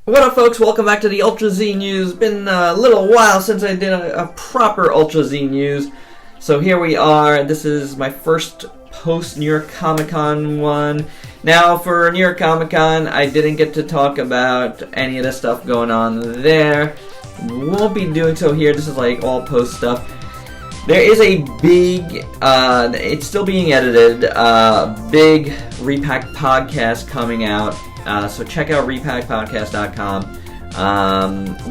What up, folks? Welcome back to the Ultra Z News. Been a little while since I did a proper Ultra Z News. So here we are. This is my first post-New York Comic Con one. Now, for New York Comic Con, I didn't get to talk about any of the stuff going on there. Won't be doing so here. This is like all post stuff. There is a big, it's still being edited, big Repack podcast coming out. So check out repackpodcast.com,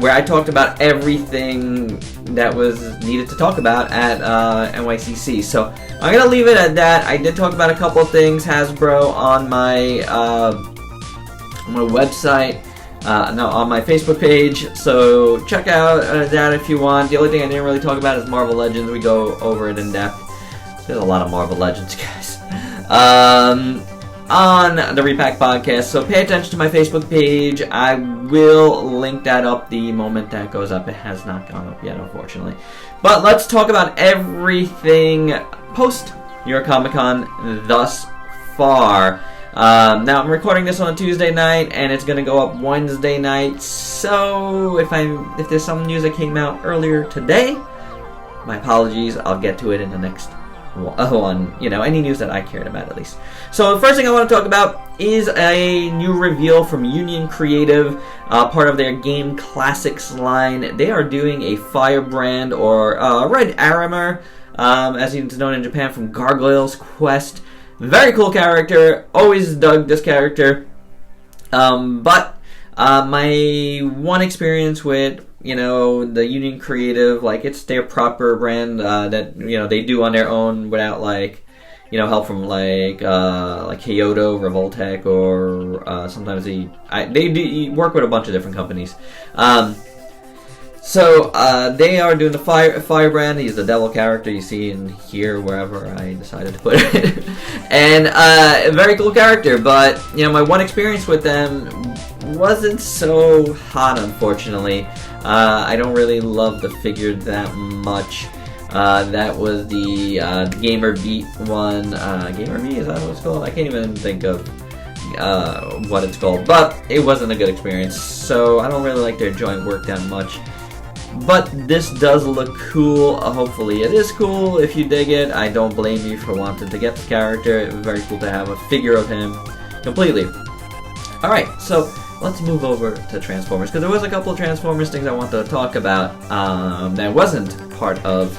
where I talked about everything that was needed to talk about at NYCC. So I'm going to leave it at that. I did talk about a couple of things, Hasbro, on my website, on my Facebook page. So check out that if you want. The only thing I didn't really talk about is Marvel Legends. We go over it in depth. There's a lot of Marvel Legends, guys. On the Repack podcast, so pay attention to my Facebook page. I will link that up the moment that goes up. It has not gone up yet, unfortunately. But let's talk about everything post New York Comic Con thus far. Now I'm recording this on a Tuesday night, and it's going to go up Wednesday night. So if there's some news that came out earlier today, my apologies. I'll get to it in the next one, any news that I cared about at least. So the first thing I want to talk about is a new reveal from Union Creative, part of their Game Classics line. They are doing a Firebrand, or Red Armor, as he's known in Japan, from Gargoyle's Quest. Very cool character, always dug this character, but my one experience with the Union Creative, it's their proper brand that they do on their own without help from Kyoto, Revoltech, or sometimes they do work with a bunch of different companies. So they are doing the Firebrand. He's the devil character you see in here, wherever I decided to put it. And a very cool character, but my one experience with them wasn't so hot, unfortunately. I don't really love the figure that much. That was the Gamer Beat one. Gamer Beat, is that what it's called? I can't even think of what it's called. But it wasn't a good experience, so I don't really like their joint work that much. But this does look cool. Hopefully it is cool. If you dig it, I don't blame you for wanting to get the character. It was very cool to have a figure of him completely. Alright, so let's move over to Transformers, because there was a couple of Transformers things I wanted to talk about that wasn't part of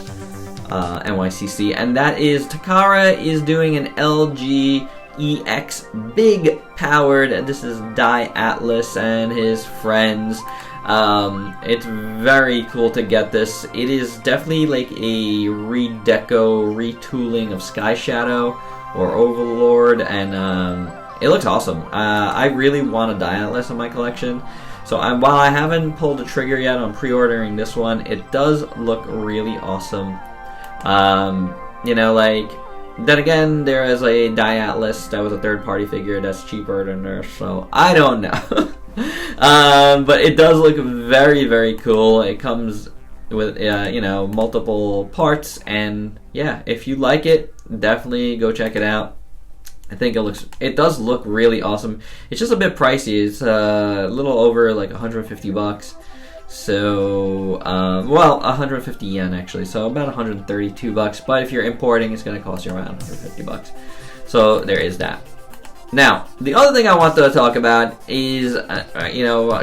NYCC, and that is Takara is doing an LG EX big powered, and this is Die Atlas and his friends. It's very cool to get this. It is definitely like a retooling of Sky Shadow or Overlord, and it looks awesome. I really want a Die Atlas in my collection. So while I haven't pulled the trigger yet on pre-ordering this one, it does look really awesome. Then again, there is a Die Atlas that was a third-party figure that's cheaper than this, so I don't know. But it does look very, very cool. It comes with, multiple parts, and yeah, if you like it, definitely go check it out. I think it does look really awesome. It's just a bit pricey. It's a little over $150. So, 150 yen actually. So about $132. But if you're importing, it's going to cost you around $150. So there is that. Now, the other thing I want to talk about is, a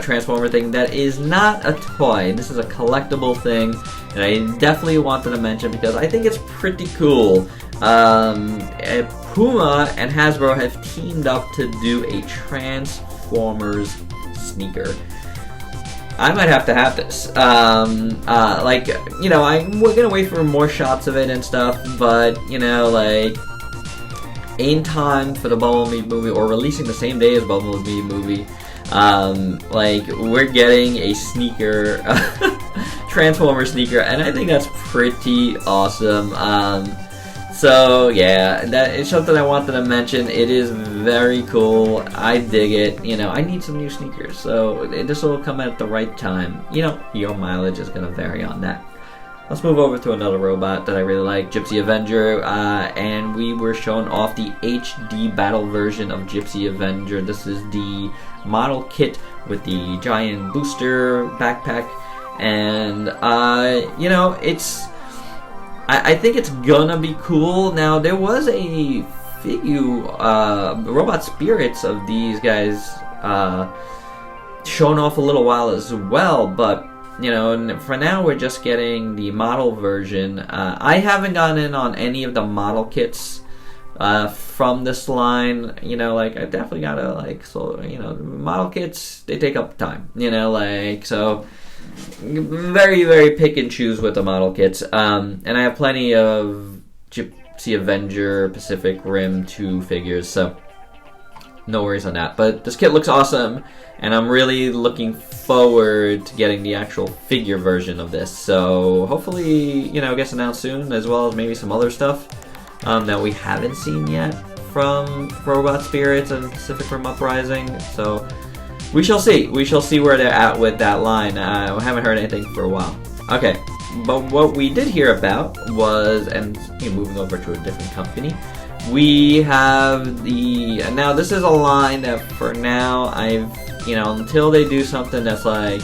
Transformer thing that is not a toy. This is a collectible thing that I definitely wanted to mention because I think it's pretty cool. Puma and Hasbro have teamed up to do a Transformers sneaker. I might have to have this. I'm gonna wait for more shots of it and stuff, but, in time for the Bumblebee movie, or releasing the same day as Bumblebee movie, we're getting a sneaker, Transformer sneaker, and I think that's pretty awesome. So yeah, that is something I wanted to mention. It is very cool. I dig it. I need some new sneakers, so this will come at the right time. Your mileage is gonna vary on that. let's move over to another robot that I really like, Gypsy Avenger, and we were shown off the HD battle version of Gypsy Avenger. This is the model kit with the giant booster backpack, and you know, I think it's gonna be cool. Now, there was a figure, robot spirits of these guys shown off a little while as well, but you know, for now we're just getting the model version. I haven't gotten in on any of the model kits from this line. You know, like, I definitely gotta, like, so, you know, model kits, they take up time, you know, like, so very, very pick and choose with the model kits. And I have plenty of Gypsy Avenger Pacific Rim 2 figures, so no worries on that. But this kit looks awesome, and I'm really looking forward to getting the actual figure version of this. So hopefully, you know, it gets announced soon, as well as maybe some other stuff that we haven't seen yet from Robot Spirits and Pacific Rim Uprising. So we shall see. We shall see where they're at with that line. I haven't heard anything for a while. Okay, but what we did hear about was, and you know, moving over to a different company, we have the, now this is a line that for now you know, until they do something that's like,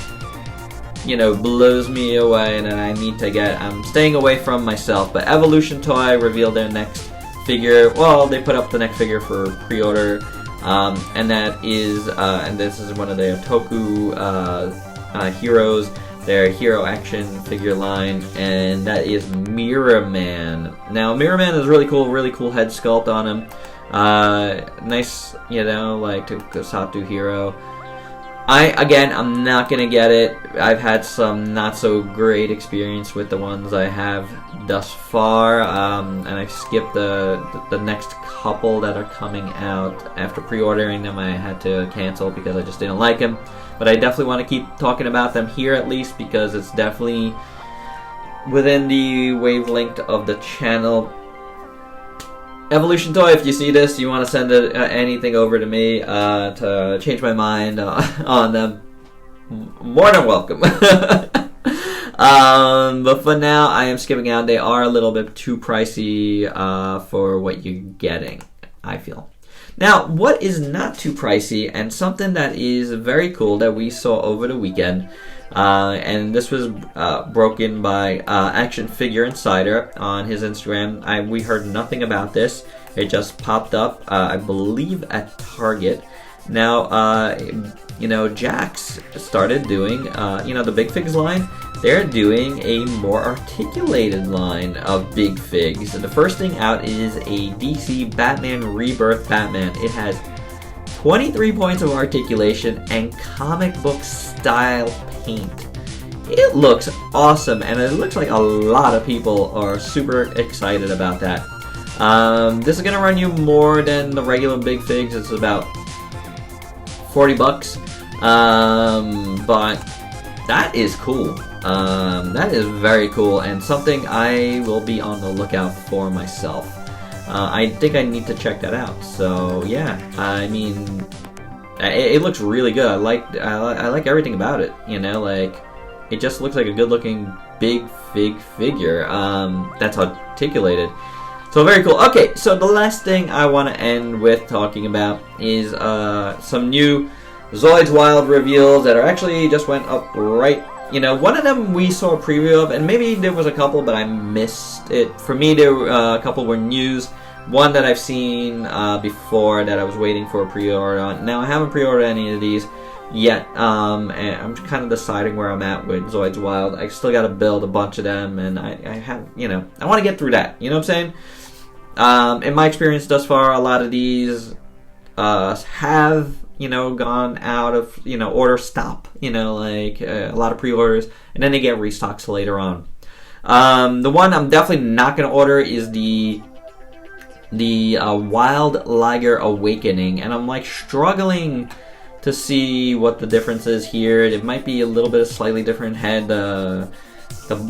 you know, blows me away and I need to get, I'm staying away from myself. But Evolution Toy revealed their next figure. Well, they put up the next figure for pre-order, and that is, and this is one of their Toku heroes, their hero action figure line, and that is Mirror Man. Now, Mirror Man is really cool head sculpt on him. Nice, you know, like Tokusatsu hero. I'm not gonna get it. I've had some not so great experience with the ones I have thus far, and I skipped the next couple that are coming out. After pre-ordering them, I had to cancel because I just didn't like them. But I definitely want to keep talking about them here, at least, because it's definitely within the wavelength of the channel. Evolution Toy, if you see this, you want to send anything over to me to change my mind on them, more than welcome. But for now, I am skipping out. They are a little bit too pricey for what you're getting, I feel. Now, what is not too pricey, and something that is very cool that we saw over the weekend, and this was broken by Action Figure Insider on his Instagram. We heard nothing about this. It just popped up, I believe, at Target. Now, you know, Jax started doing, you know, the Big Figs line. They're doing a more articulated line of Big Figs. And the first thing out is a DC Batman Rebirth Batman. It has 23 points of articulation and comic book style paint. It looks awesome, and it looks like a lot of people are super excited about that. This is gonna run you more than the regular Big Figs. It's about $40, but that is cool. That is very cool, and something I will be on the lookout for myself. I think I need to check that out. So yeah, I mean, it looks really good. I like everything about it. You know, like, it just looks like a good-looking big figure that's articulated. So very cool. Okay, so the last thing I want to end with talking about is some new Zoids Wild reveals that are actually just went up right. You know, one of them we saw a preview of, and maybe there was a couple, but I missed it. For me, there were a couple were news. One that I've seen before that I was waiting for a pre-order on. Now, I haven't pre-ordered any of these yet, and I'm kind of deciding where I'm at with Zoids Wild. I still got to build a bunch of them, and I have, you know, I want to get through that. You know what I'm saying? In my experience thus far, a lot of these have, you know, gone out of, you know, order stop, you know, like a lot of pre-orders, and then they get restocks later on. The one I'm definitely not going to order is the Wild Liger Awakening, and I'm like struggling to see what the difference is here. It might be a little bit of slightly different head. The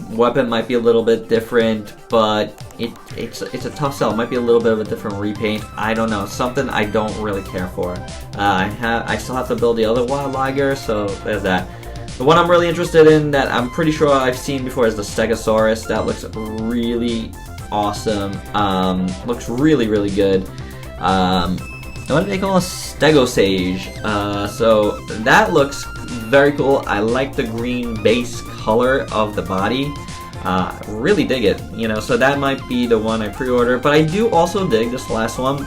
weapon might be a little bit different, but it's a tough sell. It might be a little bit of a different repaint. I don't know. Something I don't really care for. I still have to build the other Wild Liger, so there's that. The one I'm really interested in that I'm pretty sure I've seen before is the Stegosaurus. That looks really awesome. Looks really, really good. What do they call a Stegosage? So that looks very cool. I like the green base color of the body. Really dig it, you know, so that might be the one I pre-order. But I do also dig this last one.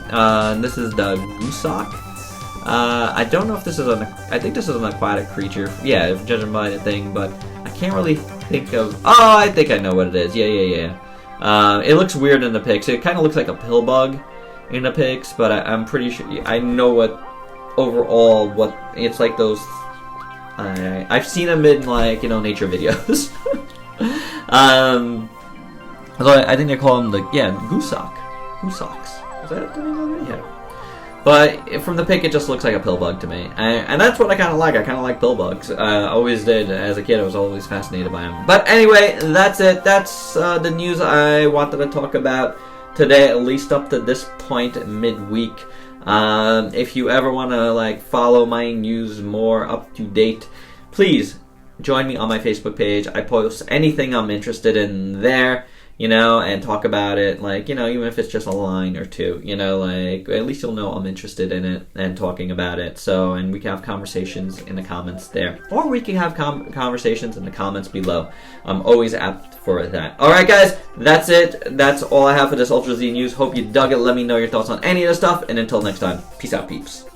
This is the Goosok. I don't know if this is I think this is an aquatic creature. Yeah, judging by the thing, but I can't really think of. Oh, I think I know what it is. Yeah. It looks weird in the pics. It kind of looks like a pill bug in the pics, but I'm pretty sure I know what it's like. Those I've seen them in, like, you know, nature videos. Although I think they call them Goosok. Goosocks. Is that the name of it? Yeah. But from the pic, it just looks like a pill bug to me, and that's what I kind of like. I kind of like pill bugs. Always did as a kid. I was always fascinated by them. But anyway, that's it. That's the news I wanted to talk about today, at least up to this point midweek. If you ever want to, like, follow my news more up to date, please join me on my Facebook page. I post anything I'm interested in there, you know, and talk about it, like, you know, even if it's just a line or two, you know, like, at least you'll know I'm interested in it and talking about it. So, and we can have conversations in the comments there, or we can have conversations in the comments below. I'm always apt for that. Alright guys, that's it. That's all I have for this Ultra Z news. Hope you dug it. Let me know your thoughts on any of the stuff, and until next time, peace out, peeps.